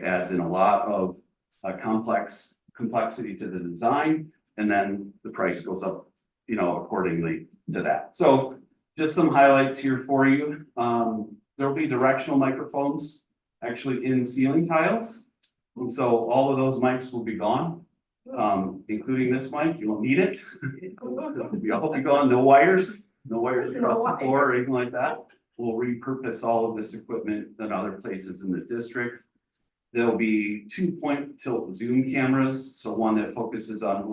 adds in a lot of complexity to the design, and then the price goes up, accordingly to that. So just some highlights here for you. There'll be directional microphones actually in ceiling tiles. And so all of those mics will be gone, including this mic. You won't need it. It'll be all be gone. No wires across the floor or anything like that. We'll repurpose all of this equipment in other places in the district. There'll be 2 point tilt zoom cameras. So one that focuses on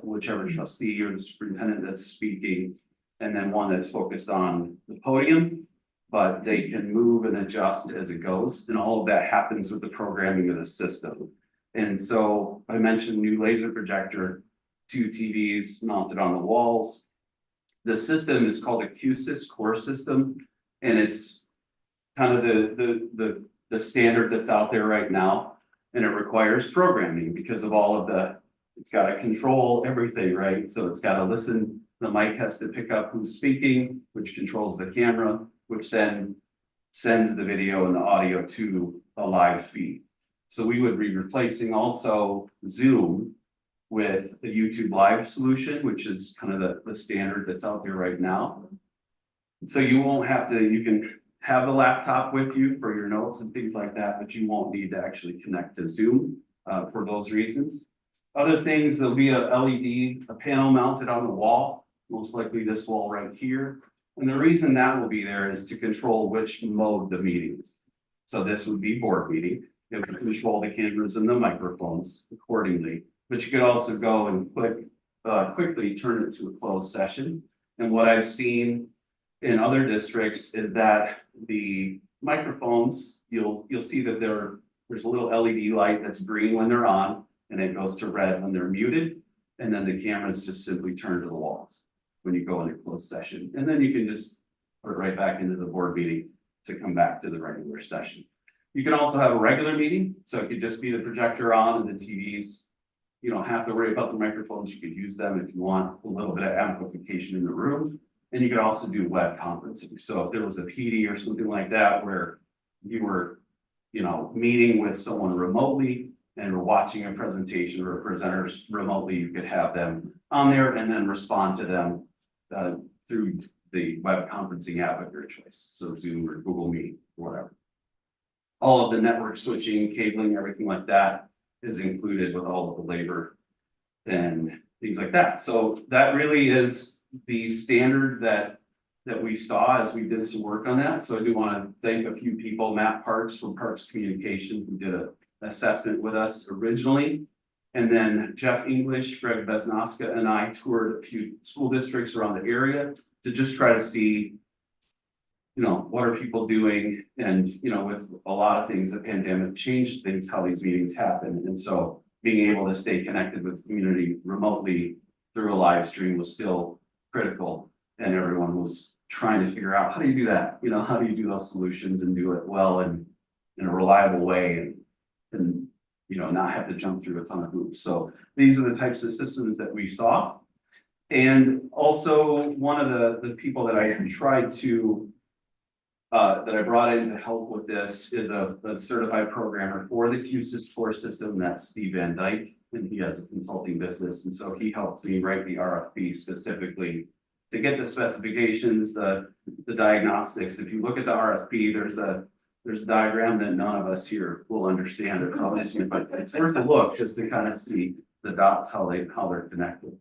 whichever trustee or the superintendent that's speaking, and then one that's focused on the podium, but they can move and adjust as it goes. And all of that happens with the programming of the system. And so I mentioned new laser projector, 2 TVs mounted on the walls. The system is called a QSys core system, and it's kind of the standard that's out there right now. And it requires programming because of all of it's got to control everything, right? So it's got to listen, the mic has to pick up who's speaking, which controls the camera, which then sends the video and the audio to a live feed. So we would be replacing also Zoom with a YouTube Live solution, which is kind of the standard that's out there right now. So you won't have to, you can have the laptop with you for your notes and things like that, but you won't need to actually connect to Zoom for those reasons. Other things, there'll be a LED, a panel mounted on the wall, most likely this wall right here. And the reason that will be there is to control which mode the meeting is. So this would be board meeting. It would control the cameras and the microphones accordingly. But you could also go and quickly turn it to a closed session. And what I've seen in other districts is that the microphones, you'll see that there's a little LED light that's green when they're on, and it goes to red when they're muted. And then the cameras just simply turn to the walls when you go into closed session. And then you can just put it right back into the board meeting to come back to the regular session. You can also have a regular meeting. So it could just be the projector on and the TVs. You don't have to worry about the microphones. You could use them if you want a little bit of amplification in the room. And you could also do web conferencing. So if there was a PD or something like that, where you were, meeting with someone remotely and were watching a presentation or presenters remotely, you could have them on there and then respond to them through the web conferencing app of your choice. So Zoom or Google Meet, or whatever. All of the network switching, cabling, everything like that is included with all of the labor and things like that. So that really is the standard that we saw as we did some work on that. So I do want to thank a few people, Matt Parks from Parks Communication, who did an assessment with us originally. And then Jeff English, Greg Besnoska, and I toured a few school districts around the area to just try to see, what are people doing? And, with a lot of things, the pandemic changed things, how these meetings happen. And so being able to stay connected with the community remotely through a live stream was still critical. And everyone was trying to figure out, how do you do that? How do you do those solutions and do it well and in a reliable way and not have to jump through a ton of hoops. So these are the types of systems that we saw. And also one of the people that I tried to that I brought in to help with this is a certified programmer for the QSys core system. That's Steve Van Dyke, and he has a consulting business. And so he helped me write the RFP specifically to get the specifications, the diagnostics. If you look at the RFP, there's a diagram that none of us here will understand or probably see, but it's worth a look just to kind of see the dots, how they're connected.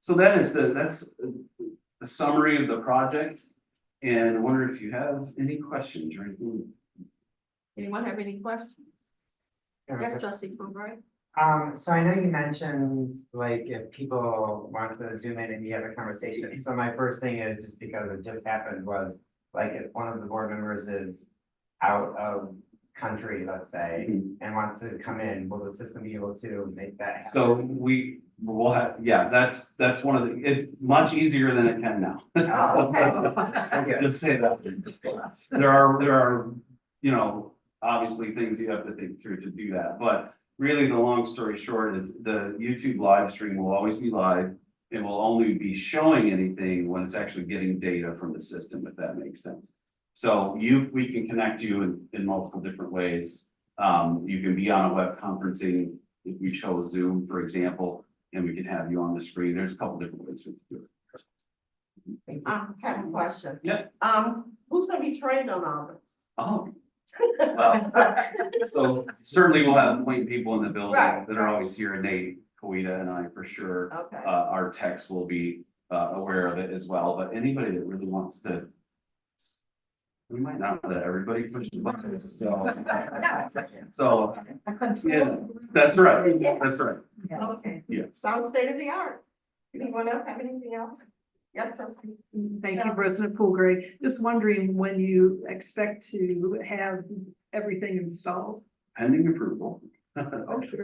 So that's the summary of the project. And I wonder if you have any questions or anything. Anyone have any questions? Yes, Trustee Fulbright. So I know you mentioned if people want to zoom in and you have a conversation. So my first thing is, just because it just happened, was if one of the board members is out of country, let's say, and wants to come in, will the system be able to make that happen? So we will have, that's one of it's much easier than it can now. Oh, okay. Just say that. There are, obviously things you have to think through to do that, but really the long story short is the YouTube live stream will always be live. It will only be showing anything when it's actually getting data from the system, if that makes sense. So we can connect you in multiple different ways You can be on a web conferencing, if we chose Zoom, for example, and we can have you on the screen. There's a couple different ways we can do it. I have a question. Yeah. Who's gonna be trained on all this? Oh, well, so certainly we'll have point people in the building Right, that are right. always here, Nate, Kawita and I for sure. Okay. Our techs will be aware of it as well, but anybody that really wants to. We might not let everybody push the buttons, so, yeah, that's right, that's right. Okay. Yeah. Sounds state of the art. Anyone else have anything else? Yes, trustee. Thank you, President Poolgray. Just wondering when you expect to have everything installed? Pending approval. Oh, sure.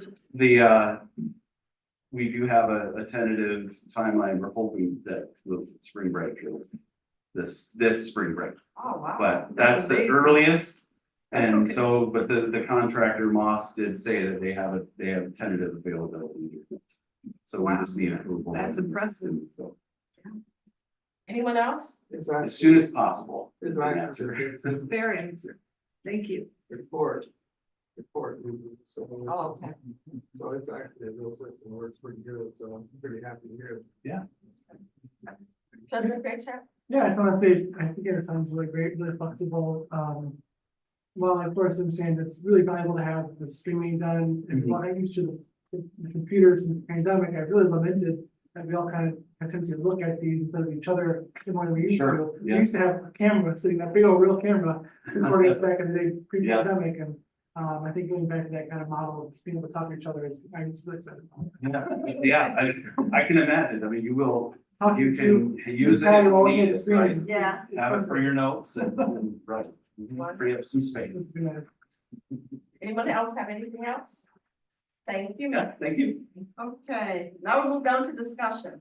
We do have a tentative timeline. We're hoping that the spring break, this spring break, Oh, wow. but that's the amazing. earliest. That's And okay. so, but the contractor Moss did say that they have tentative availability. So we just need approval. That's impressive. So, Anyone else? as soon as possible. is the Exactly. answer. Fair answer. Thank you. Report. So, Oh, okay. so it's actually a real system, works pretty good, so I'm pretty happy to hear it. Trustee Fairchild? Yeah, I just want to say, I think it sounds really great, really flexible. Well, of course, I'm saying it's really valuable to have the streaming done. And what I used to, the computers in the pandemic, I really lamented that we all kind of tend to look at these instead of each other similar to we used Sure, to. We yeah. used to have a camera sitting, a big old real camera recording us back in the day pre-pandemic. And I think going back to that kind of model of being able to talk to each other is, I'm just really excited about. Yeah, I can imagine. I mean, you will, Talking you to can use it. kind if of always need on the it, screen right? is- Yeah. is Have it fun. for your notes and, right, free up some space. It's been Anyone else have anything else? Thank you. Yeah, thank you. Okay, now we move down to discussion.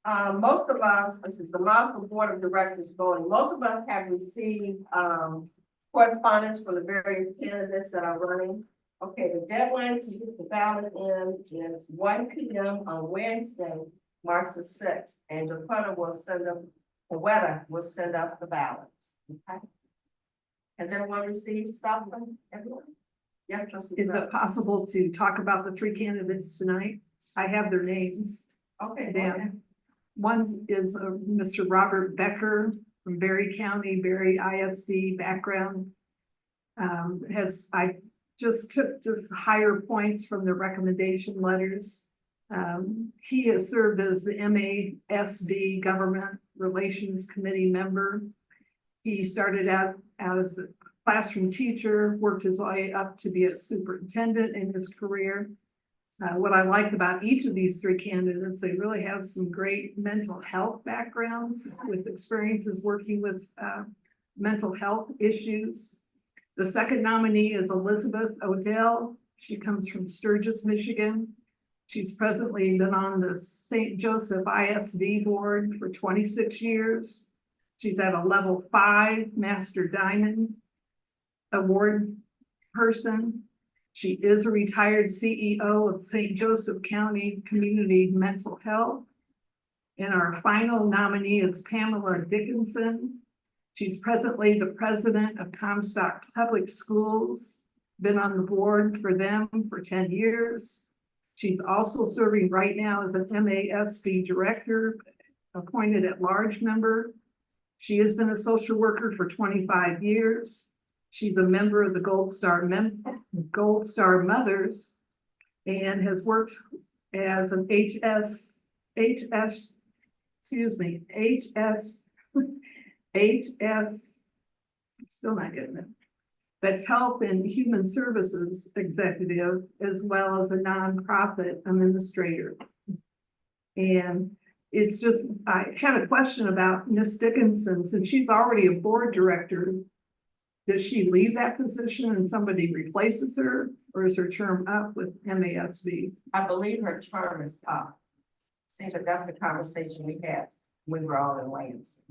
Most of us, this is the Marshall Board of Directors voting, most of us have received, correspondence from the various candidates that are running. Okay, the deadline to get the ballot in is 1 p.m. on Wednesday, March the 6th, and Dakota will send us, will send us the ballots. Okay. Has anyone received stuff from everyone? Yes, trustee. Is it possible to talk about the three candidates tonight? I have their names. Okay. go Yeah. ahead. One is Mr. Robert Becker from Berry County, Berry ISD background. I just took higher points from the recommendation letters. He has served as the MASD Government Relations Committee member. He started out as a classroom teacher, worked his way up to be a superintendent in his career. What I like about each of these three candidates, they really have some great mental health backgrounds with experiences working with mental health issues. The second nominee is Elizabeth Odell. She comes from Sturgis, Michigan. She's presently been on the St. Joseph ISD board for 26 years. She's at a level 5 Master Diamond Award person. She is a retired CEO of St. Joseph County Community Mental Health. And our final nominee is Pamela Dickinson. She's presently the president of Comstock Public Schools, been on the board for them for 10 years. She's also serving right now as an MASD director, appointed at large member. She has been a social worker for 25 years. She's a member of the Gold Star Mothers and has worked as an still not getting it. That's Health and Human Services Executive, as well as a nonprofit administrator. And it's just, I had a question about Miss Dickinson, since she's already a board director. Does she leave that position and somebody replaces her, or is her term up with MASB? I believe her term is up. Seems like that's the conversation we had when we were all in Lansing.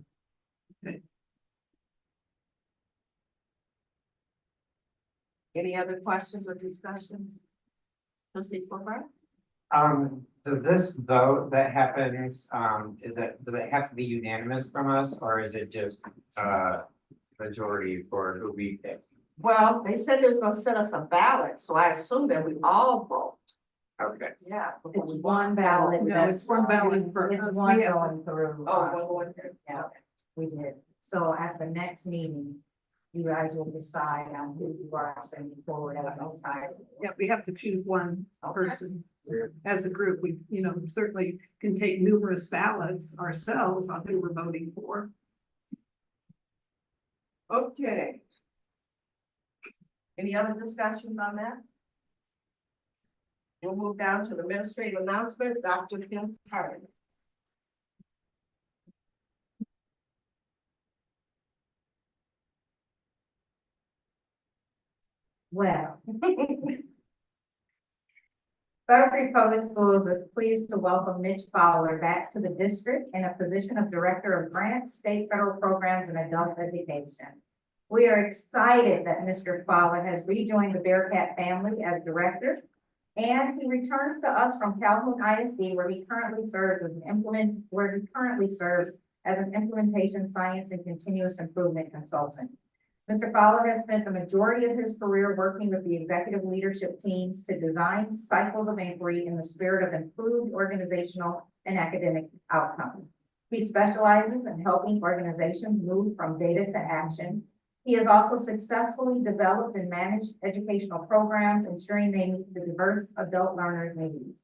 Okay. Any other questions or discussions? Trustee Fulbright? Does this vote that happens, does it have to be unanimous from us, or is it just, majority for who we pick? Well, they said they was gonna send us a ballot, so I assume that we all vote. Okay. Yeah. It's one ballot. No, it's one ballot for It's us. one We have- going through. Oh, one going through. Yeah, we did. So at the next meeting, you guys will decide on who you are sending forward as a tie. Yeah, we have to choose one person as a group. We, certainly can take numerous ballots ourselves on who we're voting for. Okay. Any other discussions on that? We'll move down to the administrative announcement, Dr. Kim Carter. Well. Butterfree Public Schools is pleased to welcome Mitch Fowler back to the district in a position of Director of Grants, State Federal Programs, and Adult Education. We are excited that Mr. Fowler has rejoined the Bearcat family as Director, and he returns to us from Calhoun ISD, where he currently serves as an implementation science and continuous improvement consultant. Mr. Fowler has spent the majority of his career working with the executive leadership teams to design cycles of inquiry in the spirit of improved organizational and academic outcomes. He specializes in helping organizations move from data to action. He has also successfully developed and managed educational programs, ensuring they meet the diverse adult learners' needs.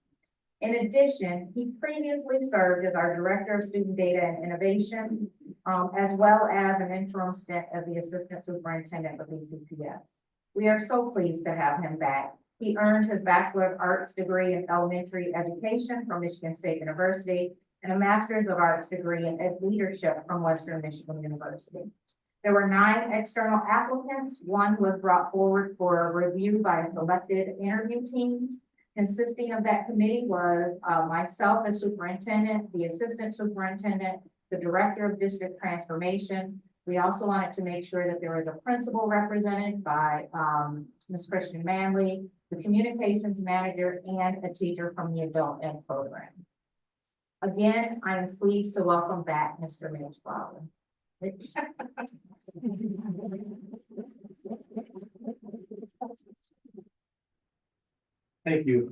In addition, he previously served as our Director of Student Data and Innovation, as well as an interim stint as the Assistant Superintendent for BCPS. We are so pleased to have him back. He earned his Bachelor of Arts degree in elementary education from Michigan State University and a Master's of Arts degree in Ed Leadership from Western Michigan University. There were 9 external applicants. 1 was brought forward for review by a selected interview team. Consisting of that committee was myself as superintendent, the assistant superintendent, the director of district transformation. We also wanted to make sure that there was a principal represented by Ms. Christian Manley, the communications manager, and a teacher from the adult ed program. Again, I am pleased to welcome back Mr. Mitch Fowler. Thank you.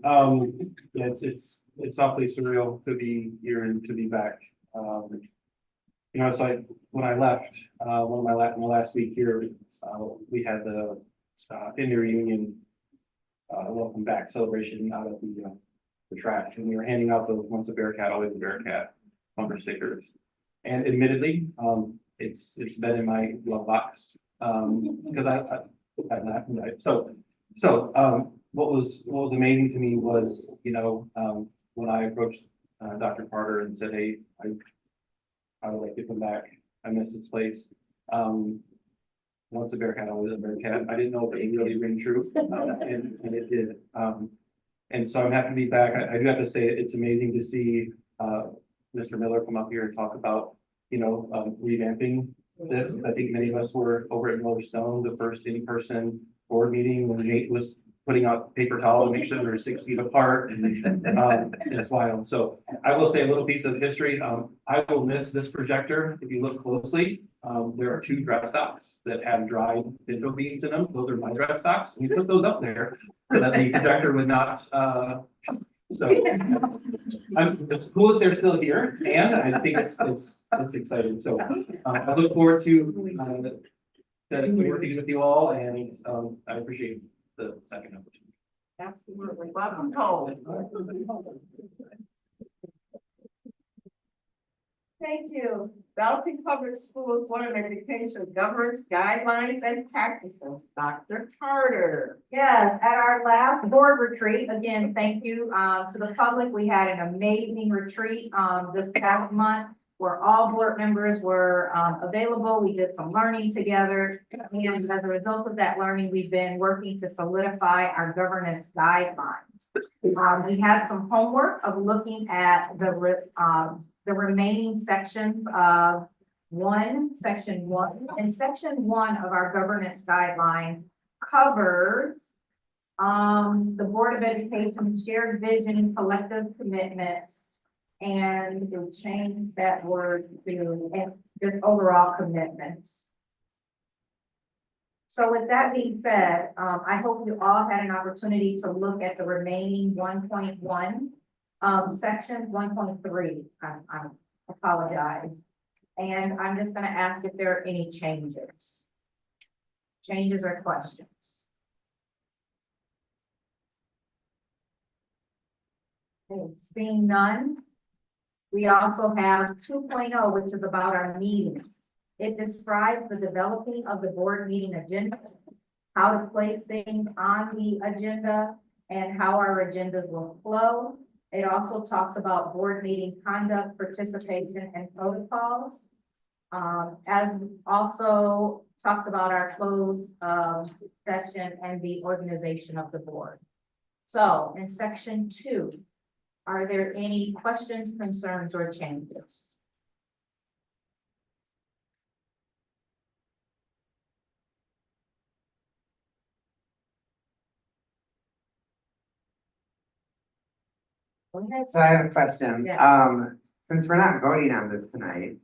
Yeah, it's awfully surreal to be here and to be back. So when I left, my last week here, we had the in reunion welcome back celebration out of the trash, and we were handing out those once a Bearcat, always a Bearcat bumper stickers. And admittedly, it's been in my glove box because I laughed and died. What was amazing to me was, when I approached Dr. Carter and said, hey, I would like to come back. I miss this place. Once a Bearcat, always a Bearcat. I didn't know if it really ring true, and it did. And so I'm happy to be back. I do have to say it's amazing to see Mr. Miller come up here and talk about, revamping this. I think many of us were over at Stone, the first in-person board meeting when Nate was putting out paper towel to make sure they're 6 feet apart. It's wild. So I will say a little piece of history. I will miss this projector. If you look closely, there are 2 dress socks that have dried pinto beans in them. Those are my dress socks. We put those up there so that the projector would not, it's cool that they're still here, and I think it's exciting. So I look forward to working with you all, and I appreciate the second opportunity. Absolutely. Welcome home. Thank you. Belton Public Schools Board of Education Governance Guidelines and Practices, Dr. Carter. Yes, at our last board retreat, again, thank you to the public. We had an amazing retreat this past month where all board members were available. We did some learning together. And as a result of that learning, we've been working to solidify our governance guidelines. We had some homework of looking at the remaining sections of section one. And section 1 of our governance guidelines covers the Board of Education's shared vision, collective commitments, and to change that word to just overall commitments. So with that being said, I hope you all had an opportunity to look at the remaining 1.1 sections, 1.3. I apologize. And I'm just gonna ask if there are any changes. Changes or questions? Okay, seeing none. We also have 2.0, which is about our meetings. It describes the developing of the board meeting agenda, how to place things on the agenda, and how our agendas will flow. It also talks about board meeting conduct, participation, and protocols. As also talks about our closed session and the organization of the board. So in section 2, are there any questions, concerns, or changes? Go ahead. So I have a question. Yeah. Since we're not voting on this tonight,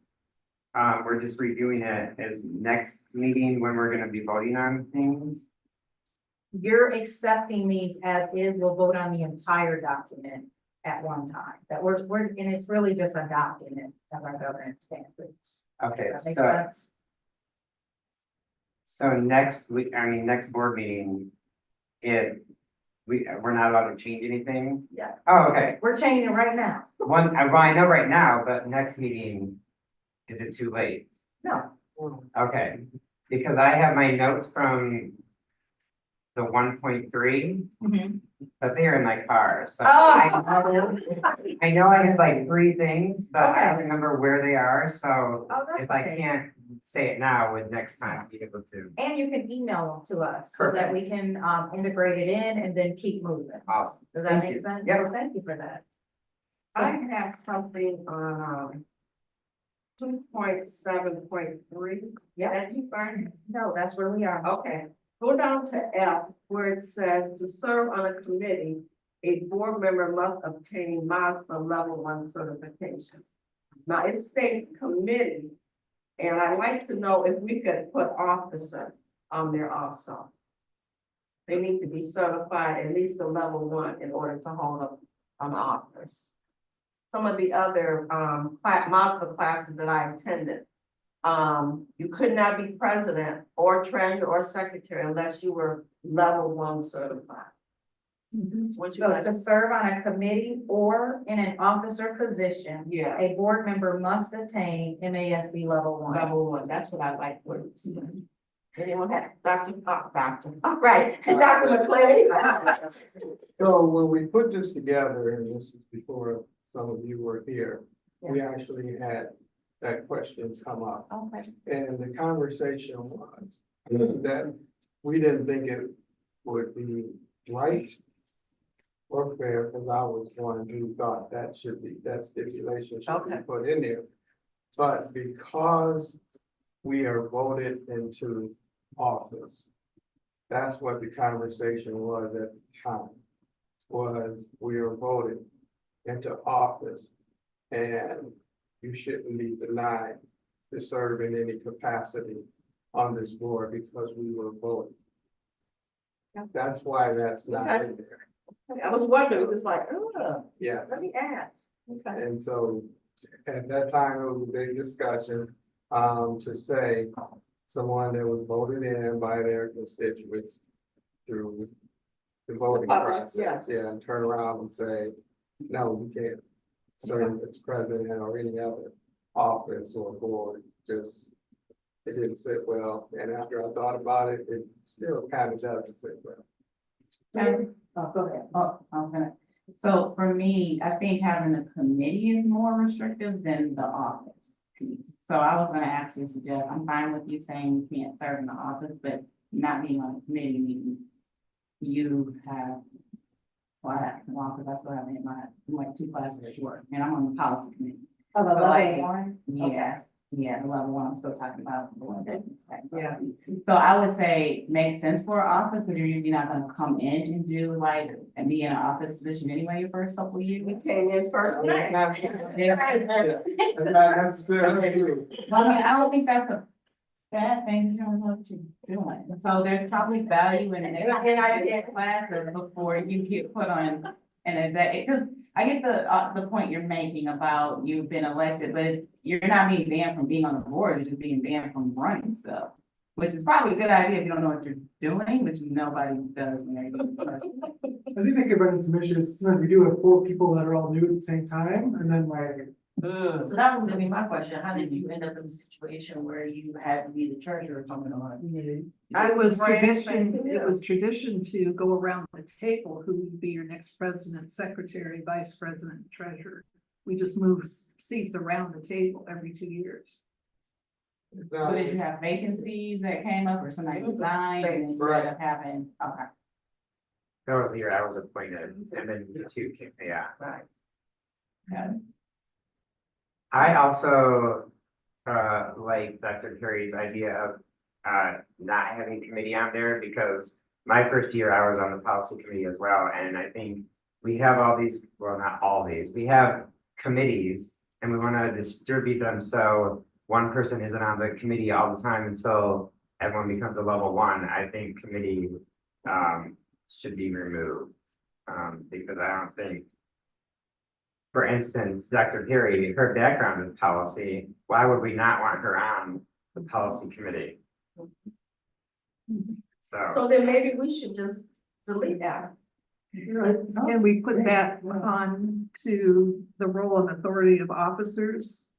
we're just reviewing it. Is next meeting when we're gonna be voting on things? You're accepting these as is, we'll vote on the entire document at one time. That we're, and it's really just adopting it as our governance standards. Okay, Does that make so, sense? so next week, next board meeting, we're not allowed to change anything? Yeah. Oh, okay. We're changing it right now. Well, I know right now, but next meeting, is it too late? No, Okay, because I have my notes from the 1.3, but they're in my car, so. Oh. I know I had like 3 things, but I don't Okay. remember where they are, so Oh, that's if I okay. can't say it now, would next time be able to. And you can email them to us so that we can integrate it in and then keep moving. Awesome. Does that Thank make you. sense? Yep. So thank you for that. I have something on, 2.7.3. Yeah. Did you find it? No, that's where we are. Okay, go down to F where it says to serve on a committee, a board member must obtain MASPA level 1 certification. Now it states committee, and I'd like to know if we could put officer on there also. They need to be certified at least a level 1 in order to hold an office. Some of the other MASPA classes that I attended, you could not be president or treasurer or secretary unless you were level 1 certified. What you So like? to serve on a committee or in an officer position, Yeah, a board member must attain MASB level 1. level 1, that's what I like words. Anyone have, Dr. All right, Dr. McClellan. So when we put this together, and this is before some of you were here, we actually had that question come up. Okay. And the conversation was that we didn't think it would be right or fair, because I was one who thought that stipulation should be Okay. put in there. But because we are voted into office, that's what the conversation was at the time, was we are voted into office, and you shouldn't be denied to serve in any capacity on this board because we were voted. That's why that's not in there. I was wondering, just like, oh, Yes. let me ask. Okay. And so at that time, it was a big discussion, to say someone that was voted in by their constituents through the voting The public, process, yeah, and turn around and say, no, you can't serve as president or any other office or board, just, it didn't sit well, and after I thought about it, it still kind of doesn't sit well. Oh, go ahead. Oh, okay. So for me, I think having a committee is more restrictive than the office piece. So I was gonna actually suggest, I'm fine with you saying you can't serve in the office, but not being on a committee meeting. You have, well, I have, well, because I still haven't hit my, I'm like 2 classes short, and I'm on the policy committee. Of a So, like, level 1? Yeah, yeah, the level 1, I'm still talking about the one that. Yeah. So I would say makes sense for an office, because you're usually not gonna come in and do like, and be in an office position anyway your first couple of years. We came in first. That's Yeah. not necessarily true. Well, I mean, I don't think that's bad things, you don't know what you're doing. So there's probably value in an executive class before you get put on an exec, because I get the point you're making about you've been elected, but you're not being banned from being on the board, you're just being banned from running stuff. Which is probably a good idea if you don't know what you're doing, which nobody does when they're doing it. I think they could run into some issues, sometimes we do have 4 people that are all new at the same time, and then like, So that was gonna be my question. How did you end up in a situation where you had to be the treasurer or something on? It was tradition to go around the table, who would be your next president, secretary, vice president, treasurer. We just move seats around the table every 2 years. So did you have vacancies that came up or somebody resigned and instead of having, okay. That was the year I was appointed, and then the 2 came, yeah. Right. Got it. I also, like Dr. Perry's idea of, not having committee on there, because my first year I was on the policy committee as well, and I think we have all these, well, not all these, we have committees, and we wanna distribute them, so one person isn't on the committee all the time until everyone becomes a level 1. I think committee, should be removed, because I don't think, for instance, Dr. Perry, her background is policy. Why would we not want her on the policy committee? So, So then maybe we should just delete that. And we put that on to the role and authority of officers.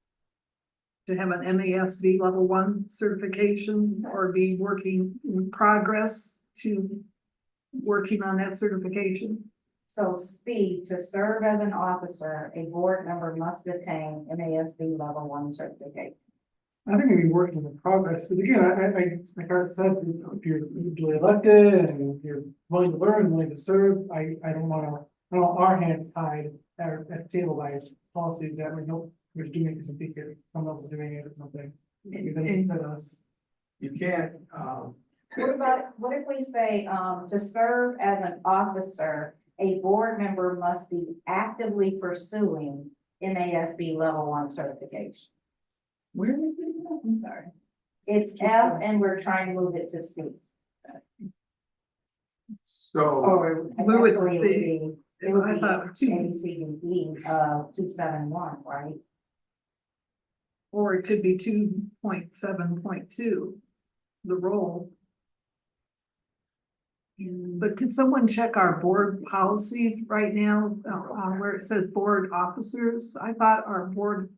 To have an MASB level 1 certification or be working in progress to working on that certification. So Steve, to serve as an officer, a board member must attain MASB level 1 certification. I think we'd be working in progress, because again, like Art said, if you're duly elected and if you're willing to learn, willing to serve, I don't want our hands tied at the table by policies that we know we're doing it because we think that someone else is doing it or something. Even if us. You can't, What if we say, to serve as an officer, a board member must be actively pursuing MASB level 1 certification? Where is it? I'm sorry. It's F and we're trying to move it to C. so, Or Move it to actually, C. it would I be thought A, two, B, C, D, E, 271, right? or it could be 2.7.2, the role. But can someone check our board policies right now, where it says board officers? I thought our board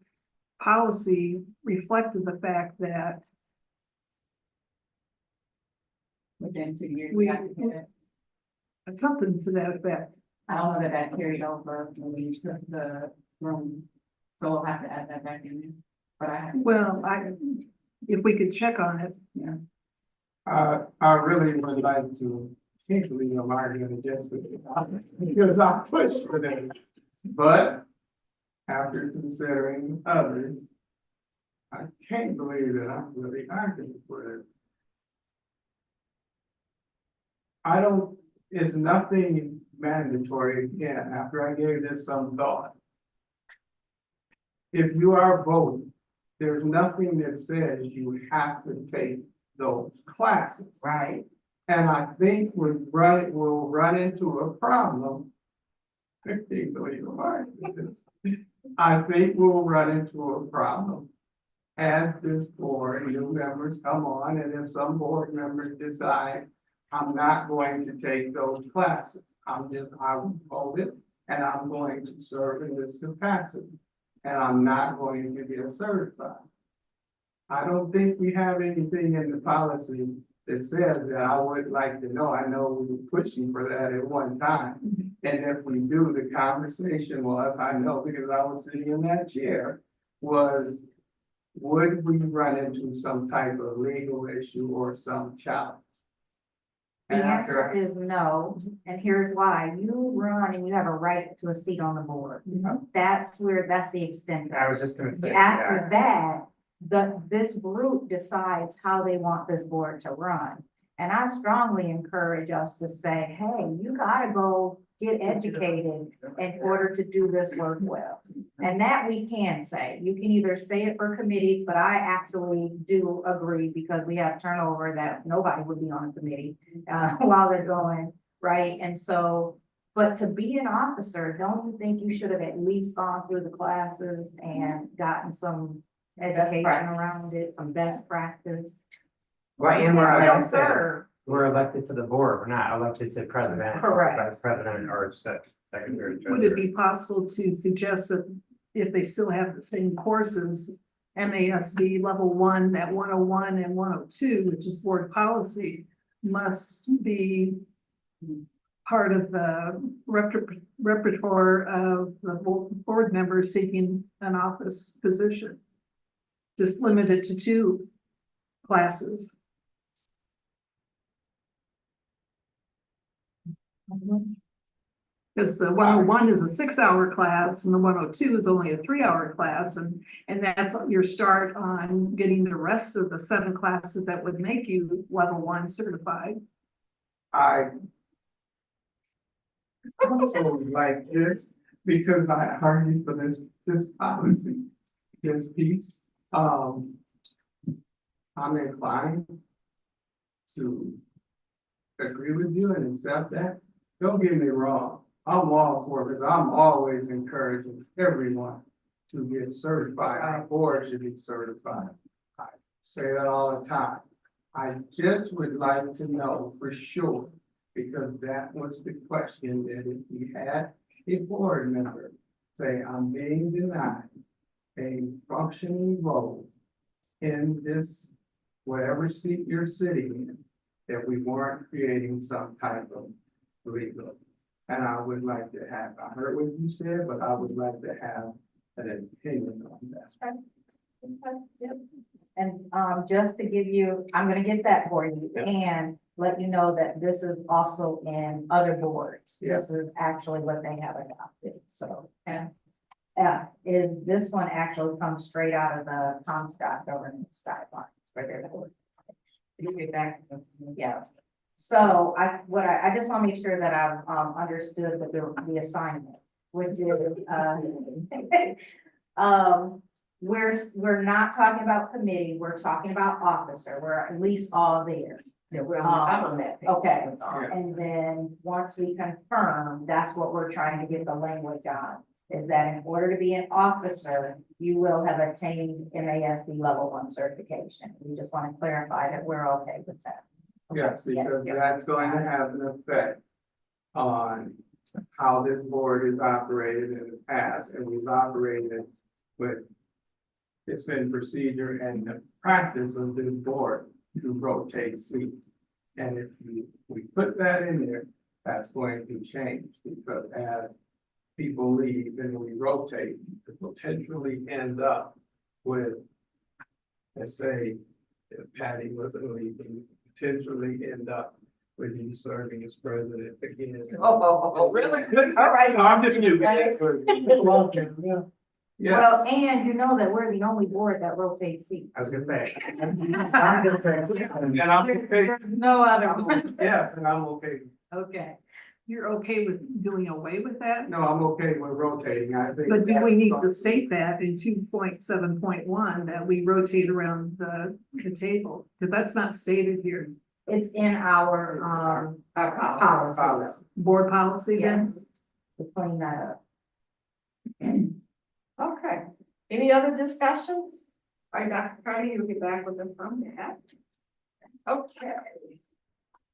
policy reflected the fact that Within 2 years, We- we have to get it. something to that effect. I don't know that carried over when we took the room, so we'll have to add that back in there. But I have. Well, if we could check on it. I really would like to, can't believe I'm arguing against it, because I pushed for that. But after considering others, I can't believe that I'm really arguing for this. I don't, it's nothing mandatory, again, after I gave this some thought. If you are voting, there's nothing that says you have to take those classes. Right. And I think we'll run into a problem. I think we'll run into a problem. As this board, new members come on, and if some board members decide, I'm not going to take those classes. I will vote it, and I'm going to serve in this capacity. And I'm not going to get certified. I don't think we have anything in the policy that says that. I would like to know. I know we were pushing for that at one time. And if we do, the conversation was, I know because I was sitting in that chair, was would we run into some type of legal issue or some challenge? The And answer is no, and here's why. You run and you have a right to a seat on the board. That's the extent. I was just gonna say, After that, this group decides how they want this board to run. And I strongly encourage us to say, hey, you gotta go get educated in order to do this work well. And that we can say. You can either say it for committees, but I actually do agree because we have turnover that nobody would be on a committee while they're going, right? And so, but to be an officer, don't you think you should have at least gone through the classes and gotten some education practice. around it, some best practice? Well, and You can still elected, serve. we're elected to the board, we're not elected to president. Correct. Vice president or secretary. Would it treasurer. be possible to suggest that if they still have the same courses, MASB level 1, that 101 and 102, which is board policy, must be part of the repertoire of the board members seeking an office position? Just limited to 2 classes. Because the 101 is a 6-hour class and the 102 is only a 3-hour class, and that's your start on getting the rest of the 7 classes that would make you level 1 certified. I also like this because I argued for this policy, this piece. I'm inclined to agree with you and accept that. Don't get me wrong, I'm all for it, because I'm always encouraging everyone to get certified. Our board should be certified. I say that all the time. I just would like to know for sure, because that was the question, that if we had a board member say, I'm being denied a functioning role in this, whatever seat you're sitting in, that we weren't creating some type of legal. And I would like to have, I heard what you said, but I would like to have an opinion on that. And just to give you, I'm gonna get that for you and let you know that this is also in other boards. This is actually what they have adopted, so. Is this one actually comes straight out of the Comstock governance guidelines for their board. You get back, yeah. So I just want to make sure that I've understood the assignment, which is we're not talking about committee, we're talking about officer, we're at least all there. Yeah, I'm on that page. Okay, Yes. and then once we confirm, that's what we're trying to get the language on. Is that in order to be an officer, you will have attained MASB level 1 certification. We just want to clarify that we're okay with that. Yes, because that's going to have an effect on how this board is operated in the past, and we've operated with, it's been procedure and the practice of this board to rotate seats. And if we put that in there, that's going to change, because as people leave and we rotate, to potentially end up with, let's say, if Patty wasn't leaving, potentially end up with you serving as president again. Oh, really? All right. No, I'm just new. Yeah. Well, and you know that we're the only board that rotates seats. I was gonna say. And I'm okay, There's no other one. yes, and I'm okay. Okay. You're okay with doing away with that? No, I'm okay with rotating, I think. But do we need to state that in 2.7.1 that we rotate around the table? Because that's not stated here. It's in our policy. Policy. Board policy then? Yes. To clean that up. Okay, any other discussions? All right, Dr. Carney, you'll be back with us on that. Okay.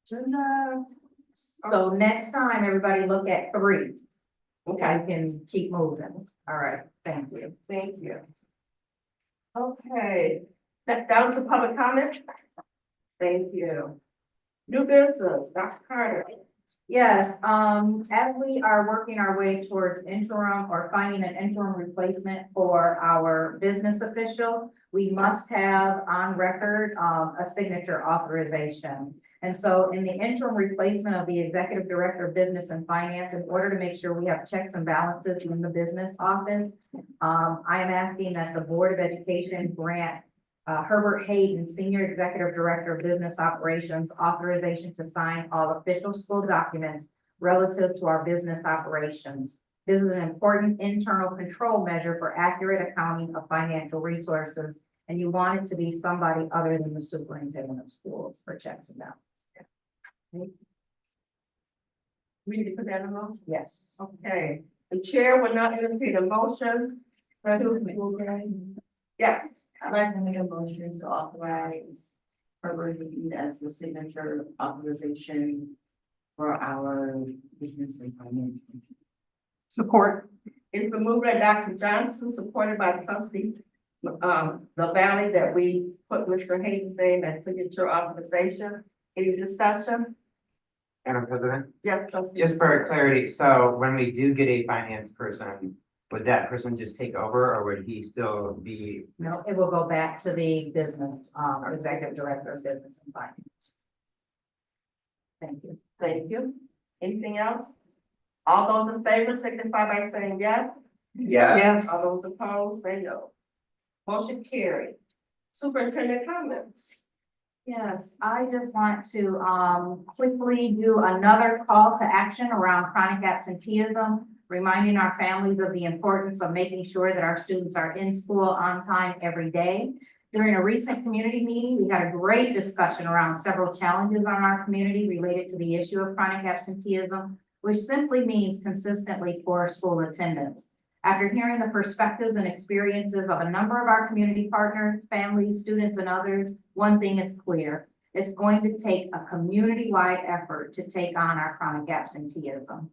Agenda. So next time, everybody look at 3. Okay, I can keep moving. All right, thank you. thank you. Okay, back down to public comment. Thank you. New business, Dr. Carter. Yes, as we are working our way towards interim or finding an interim replacement for our business official, we must have on record, a signature authorization. And so in the interim replacement of the executive director of business and finance, in order to make sure we have checks and balances in the business office, I am asking that the Board of Education grant Herbert Hayden, Senior Executive Director of Business Operations, authorization to sign all official school documents relative to our business operations. This is an important internal control measure for accurate accounting of financial resources, and you want it to be somebody other than the superintendent of schools for checks and balances. We need to put that in a motion? Yes. Okay, the chair will not entertain a motion. Yes, I'd like to make a motion to authorize Herbert Hayden as the signature authorization for our business and finance. Support. it's been moved by Dr. Johnson, supported by trustee the Valley, that we put Mr. Hayden's name as signature authorization. Any discussion? Madam President, Yes, trustee. just for clarity, so when we do get a finance person, would that person just take over or would he still be? No, it will go back to the business, Executive Director of Business and Finance. Thank you. Thank you. Anything else? All those in favor signify by saying yes. Yes. All those opposed, say no. Motion carried. Superintendent comments. Yes, I just want to quickly do another call to action around chronic absenteeism, reminding our families of the importance of making sure that our students are in school on time every day. During a recent community meeting, we had a great discussion around several challenges on our community related to the issue of chronic absenteeism, which simply means consistently poor school attendance. After hearing the perspectives and experiences of a number of our community partners, families, students, and others, one thing is clear. It's going to take a community-wide effort to take on our chronic absenteeism.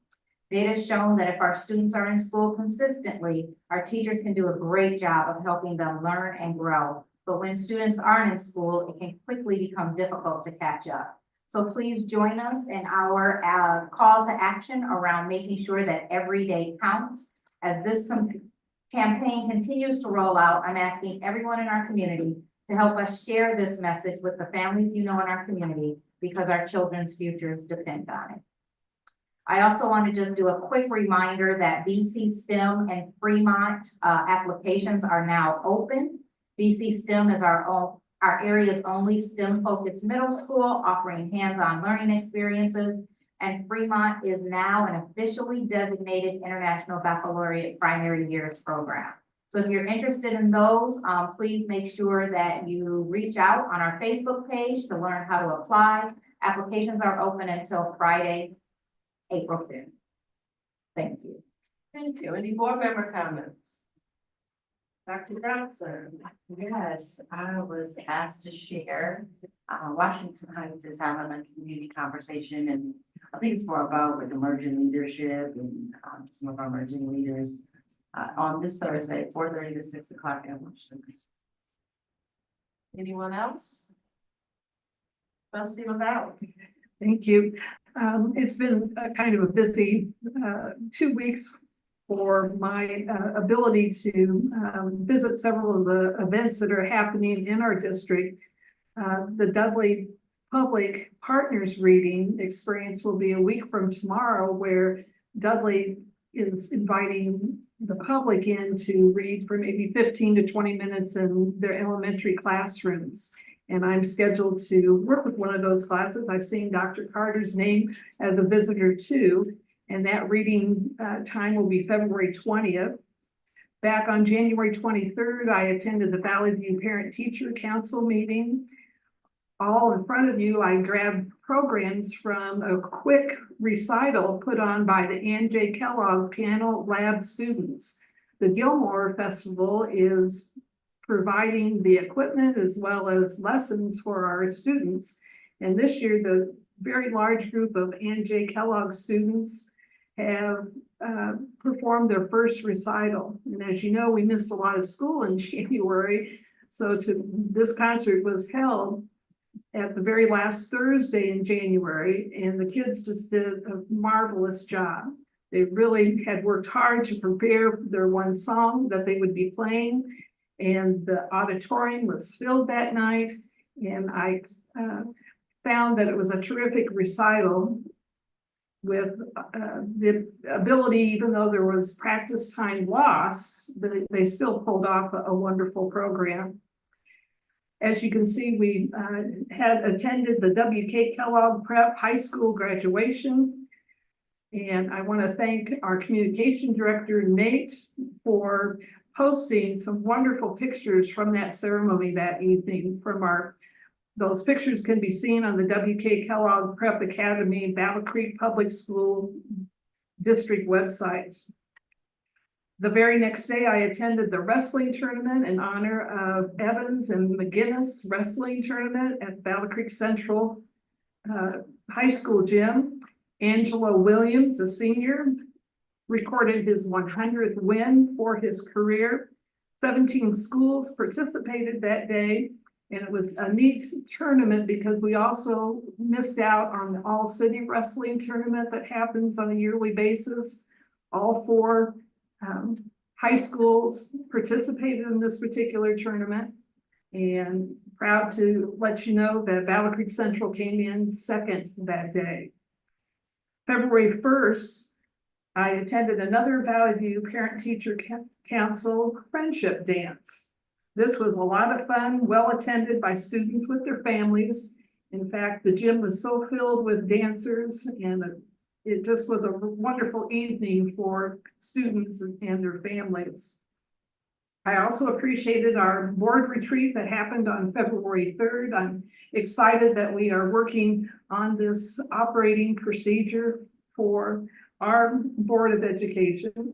Data has shown that if our students are in school consistently, our teachers can do a great job of helping them learn and grow. But when students aren't in school, it can quickly become difficult to catch up. So please join us in our call to action around making sure that every day counts. As this campaign continues to roll out, I'm asking everyone in our community to help us share this message with the families you know in our community, because our children's futures depend on it. I also want to just do a quick reminder that BC STEM and Fremont applications are now open. BC STEM is our area's only STEM-focused middle school, offering hands-on learning experiences. And Fremont is now an officially designated International Baccalaureate Primary Years program. So if you're interested in those, please make sure that you reach out on our Facebook page to learn how to apply. Applications are open until Friday, April 5th. Thank you. Thank you. Any board member comments? Dr. Johnson. Yes, I was asked to share, Washington Heights is having a community conversation, and I think it's more about with emerging leadership and some of our emerging leaders on this Thursday, 4:30 to 6 o'clock at Washington. Anyone else? Trustee LaValle. Thank you. It's been kind of a busy 2 weeks for my ability to visit several of the events that are happening in our district. The Dudley Public Partners Reading Experience will be a week from tomorrow, where Dudley is inviting the public in to read for maybe 15 to 20 minutes in their elementary classrooms. And I'm scheduled to work with one of those classes. I've seen Dr. Carter's name as a visitor too. And that reading time will be February 20th. Back on January 23rd, I attended the Valley View Parent Teacher Council meeting. All in front of you, I grabbed programs from a quick recital put on by the Ann J. Kellogg Piano Lab students. The Gilmore Festival is providing the equipment as well as lessons for our students. And this year, the very large group of Ann J. Kellogg students have performed their first recital. And as you know, we missed a lot of school in January. So this concert was held at the very last Thursday in January, and the kids just did a marvelous job. They really had worked hard to prepare their one song that they would be playing, and the auditorium was filled that night. And I found that it was a terrific recital with the ability, even though there was practice time lost, they still pulled off a wonderful program. As you can see, we had attended the W.K. Kellogg Prep High School graduation. And I want to thank our communication director, Nate, for posting some wonderful pictures from that ceremony that evening those pictures can be seen on the W.K. Kellogg Prep Academy, Battle Creek Public School District website. The very next day, I attended the wrestling tournament in honor of Evans and McGinnis Wrestling Tournament at Battle Creek Central High School Gym. Angelo Williams, a senior, recorded his 100th win for his career. 17 schools participated that day, and it was a neat tournament because we also missed out on the all-city wrestling tournament that happens on a yearly basis. All 4 high schools participated in this particular tournament, and proud to let you know that Battle Creek Central came in second that day. February 1st, I attended another Valley View Parent-Teacher Council Friendship Dance. This was a lot of fun, well attended by students with their families. In fact, the gym was so filled with dancers, and it just was a wonderful evening for students and their families. I also appreciated our board retreat that happened on February 3rd. I'm excited that we are working on this operating procedure for our Board of Education.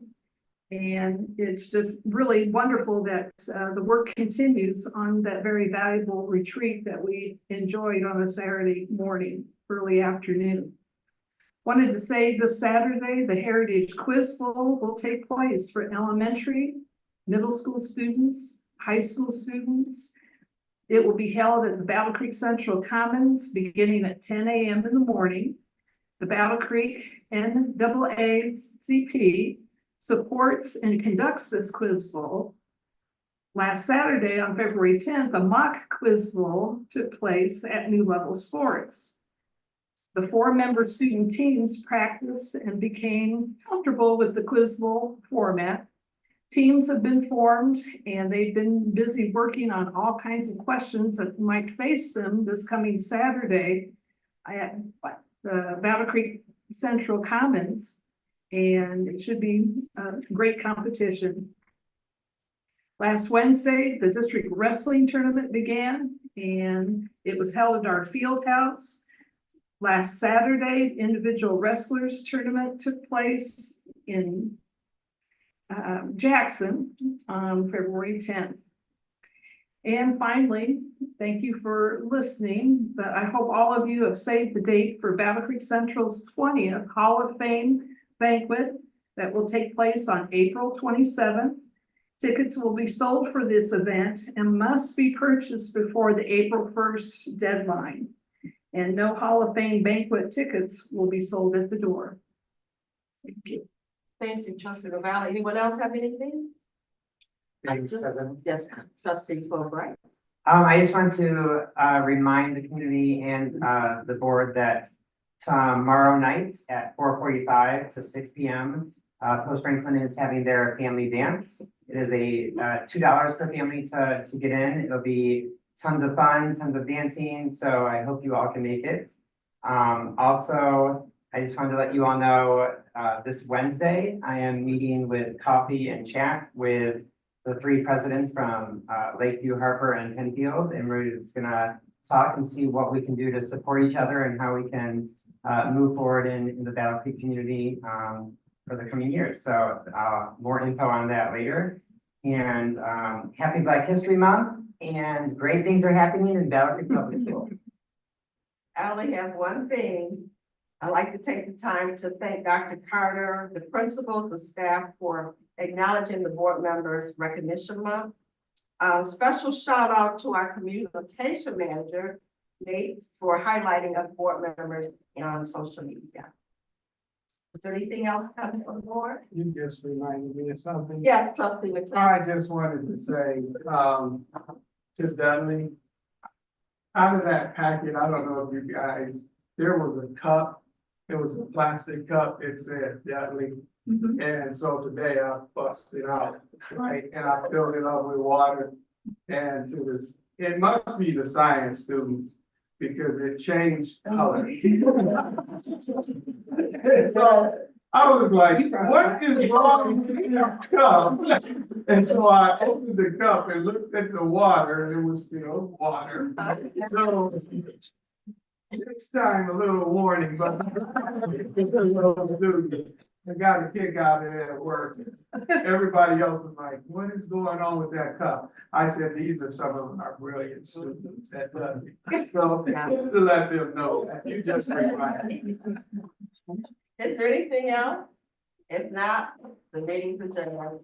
And it's just really wonderful that the work continues on that very valuable retreat that we enjoyed on a Saturday morning, early afternoon. Wanted to say this Saturday, the Heritage Quiz Bowl will take place for elementary, middle school students, high school students. It will be held at the Battle Creek Central Commons beginning at 10 a.m. in the morning. The Battle Creek NAACP supports and conducts this quiz bowl. Last Saturday on February 10th, a mock quiz bowl took place at New Level Sports. The 4-member student teams practiced and became comfortable with the quiz bowl format. Teams have been formed and they've been busy working on all kinds of questions that might face them this coming Saturday at the Battle Creek Central Commons, and it should be a great competition. Last Wednesday, the district wrestling tournament began, and it was held at our field house. Last Saturday, individual wrestlers tournament took place in Jackson on February 10th. And finally, thank you for listening, but I hope all of you have saved the date for Battle Creek Central's 20th Hall of Fame banquet that will take place on April 27th. Tickets will be sold for this event and must be purchased before the April 1st deadline. And no Hall of Fame banquet tickets will be sold at the door. Thank you. Thank you, Trustee LaValle. Anyone else have anything? Yes, Trustee Fulbright. I just want to remind the community and the board that tomorrow night at 4:45 to 6 p.m. Post Franklin is having their family dance. It is a $2 per family to get in. It'll be tons of fun, tons of dancing. So I hope you all can make it. Also, I just wanted to let you all know this Wednesday I am meeting with coffee and chat with the 3 presidents from Lakeview, Harper, and Penfield, and we're just gonna talk and see what we can do to support each other and how we can move forward in the Battle Creek community for the coming years. So more info on that later. And happy Black History Month, and great things are happening in Battle Creek Public School. I only have one thing. I'd like to take the time to thank Dr. Carter, the principals, the staff for acknowledging the board members' recognition month. Special shout out to our communication manager, Nate, for highlighting us board members on social media. Is there anything else coming from the board? You just reminded me of something. Yes, Trustee McKee. I just wanted to say, to Dudley, out of that packet, I don't know if you guys, there was a cup, it was a plastic cup, it said Dudley. And so today I busted it out, right, and I filled it up with water. And to this it must be the science students because it changed color. So I was like, what is wrong with this cup? And so I opened the cup and looked at the water and it was still water. So next time, a little warning, but I got a kick out of it at work. Everybody else was like, what is going on with that cup? I said, these are some of our brilliant students that does it. So just to let them know that you just required. Is there anything else? If not, the meeting's adjourned.